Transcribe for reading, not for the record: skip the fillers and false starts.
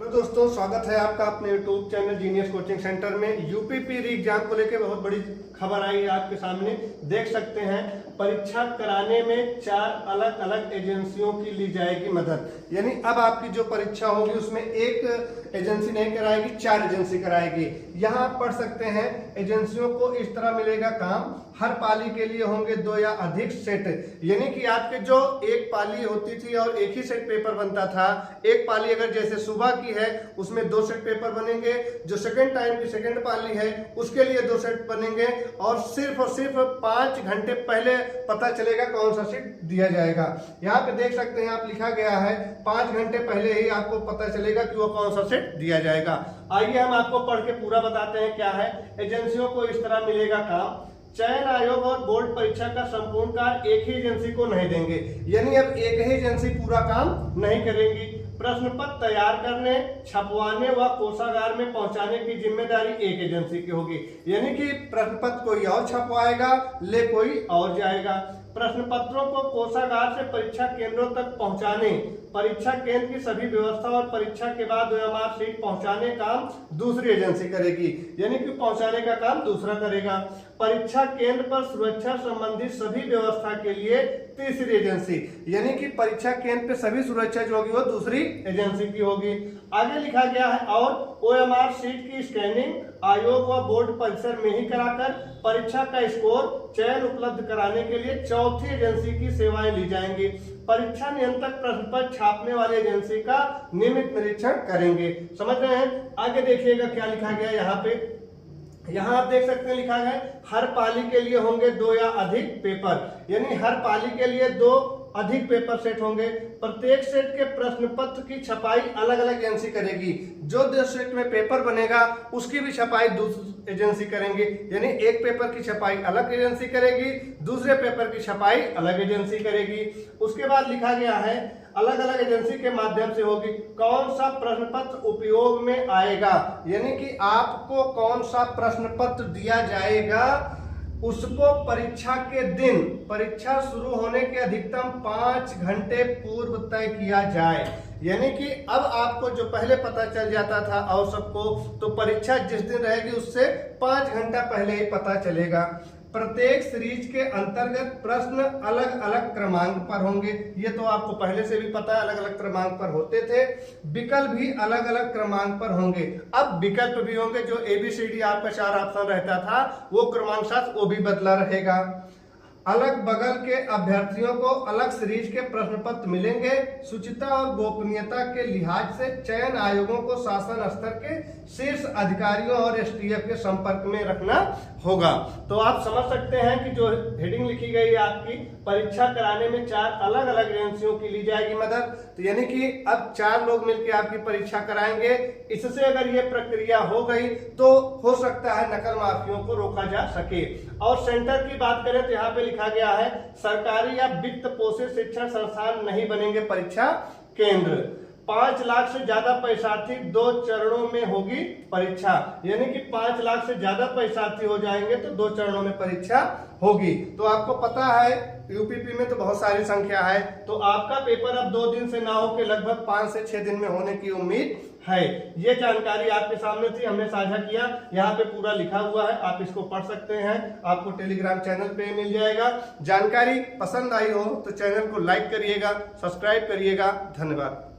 Hello दोस्तों, स्वागत है आपका अपने YouTube channel genius coaching centre में। यूपीपी री एग्जाम को लेकर बहुत बड़ी खबर आई है आपके सामने। देख सकते हैं, परीक्षा कराने में 4 अलग अलग एजेंसियों की ली जाएगी मदद। यानी अब आपकी जो परीक्षा होगी उसमें एक एजेंसी नहीं कराएगी, 4 एजेंसी कराएगी। यहाँ आप पढ़ सकते हैं, एजेंसियों को इस तरह मिलेगा काम। हर पाली के लिए होंगे 2 या अधिक सेट। यानी कि आपके जो एक पाली होती थी और एक ही सेट पेपर बनता था, एक पाली अगर जैसे सुबह की है उसमें 2 सेट पेपर बनेंगे, जो सेकंड टाइम की सेकंड पाली है उसके लिए 2 सेट बनेंगे, और सिर्फ 5 घंटे पहले पता चलेगा कौन सा सेट दिया जाएगा। यहाँ पे देख सकते हैं आप, लिखा गया है 5 घंटे पहले ही आपको पता चलेगा कि वो कौन सा सेट दिया जाएगा। आइए हम आपको पढ़ के पूरा बताते हैं क्या है। एजेंसियों को इस तरह मिलेगा काम। चयन आयोग और बोर्ड परीक्षा का संपूर्ण कार्य एक ही एजेंसी को नहीं देंगे। यानी अब एक ही एजेंसी पूरा काम नहीं करेंगी। प्रश्न पत्र तैयार करने, छपवाने व कोषागार में पहुंचाने की जिम्मेदारी एक एजेंसी की होगी। यानी कि प्रश्न पत्र कोई और छपवाएगा, ले कोई और जाएगा। प्रश्न पत्रों को कोषागार से परीक्षा केंद्रों तक पहुंचाने, परीक्षा केंद्र की सभी व्यवस्था और परीक्षा के बाद ओएमआर शीट पहुंचाने काम दूसरी एजेंसी करेगी। यानी कि पहुंचाने का काम दूसरा करेगा। परीक्षा केंद्र पर सुरक्षा संबंधी सभी व्यवस्था के लिए तीसरी एजेंसी। यानी कि परीक्षा केंद्र पे सभी सुरक्षा जो होगी वो दूसरी एजेंसी की होगी। आगे लिखा गया है, और ओएमआर शीट की स्कैनिंग आयोग व बोर्ड परिसर में ही कराकर परीक्षा का स्कोर चयन उपलब्ध कराने के लिए चौथी एजेंसी की सेवाएं ली जाएंगी। परीक्षा नियंत्रक प्रश्न पत्र छापने वाली एजेंसी का नियमित निरीक्षण करेंगे। समझ रहे हैं? आगे देखिएगा क्या लिखा गया यहाँ पे। यहाँ आप देख सकते हैं, लिखा है हर पाली के लिए होंगे 2 या अधिक पेपर। यानी हर पाली के लिए 2 अधिक पेपर सेट होंगे। प्रत्येक सेट के प्रश्न पत्र की छपाई अलग अलग एजेंसी करेगी। जो 2 सेट में पेपर बनेगा उसकी भी छपाई दूसरी एजेंसी करेंगे। यानी एक पेपर की छपाई अलग एजेंसी करेगी, दूसरे पेपर की छपाई अलग एजेंसी करेगी। उसके बाद लिखा गया है, अलग अलग एजेंसी के माध्यम से होगी। कौन सा प्रश्न पत्र उपयोग में आएगा, यानी कि आपको कौन सा प्रश्न पत्र दिया जाएगा उसको परीक्षा के दिन, परीक्षा शुरू होने के अधिकतम 5 घंटे पूर्व तय किया जाए। यानी कि अब आपको जो पहले पता चल जाता था और सबको, तो परीक्षा जिस दिन रहेगी उससे 5 घंटा पहले ही पता चलेगा। प्रत्येक सीरीज के अंतर्गत प्रश्न अलग अलग क्रमांक पर होंगे। ये तो आपको पहले से भी पता है, अलग अलग क्रमांक पर होते थे। विकल्प भी अलग अलग क्रमांक पर होंगे। अब विकल्प भी होंगे, जो ABCD आपका 4 ऑप्शन रहता था वो क्रमांक साथ वो भी बदला रहेगा। अलग बगल के अभ्यर्थियों को अलग सीरीज के प्रश्न पत्र मिलेंगे। शुचिता और गोपनीयता के लिहाज से चयन आयोगों को शासन स्तर के शीर्ष अधिकारियों और STF के संपर्क में रखना होगा। तो आप समझ सकते हैं कि जो हेडिंग लिखी गई है आपकी, परीक्षा कराने में 4 अलग अलग एजेंसियों की ली जाएगी मदद। तो यानी कि अब 4 लोग मिलकर आपकी परीक्षा कराएंगे। इससे अगर ये प्रक्रिया हो गई तो हो सकता है नकल माफियों को रोका जा सके। और सेंटर की बात करें तो यहाँ पे लिखा गया है, सरकारी या वित्त पोषित शिक्षण संस्थान नहीं बनेंगे परीक्षा केंद्र। 5 लाख से ज्यादा परीक्षार्थी 2 चरणों में होगी परीक्षा। यानी कि 5 लाख से ज्यादा परीक्षार्थी हो जाएंगे तो 2 चरणों में परीक्षा होगी। तो आपको पता है यूपीपी में तो बहुत सारी संख्या है, तो आपका पेपर अब 2 दिन से ना हो के लगभग 5 से 6 दिन में होने की उम्मीद है। ये जानकारी आपके सामने थी, हमने साझा किया। यहाँ पे पूरा लिखा हुआ है, आप इसको पढ़ सकते हैं। आपको टेलीग्राम चैनल पे मिल जाएगा। जानकारी पसंद आई हो तो चैनल को लाइक करिएगा, सब्सक्राइब करिएगा। धन्यवाद।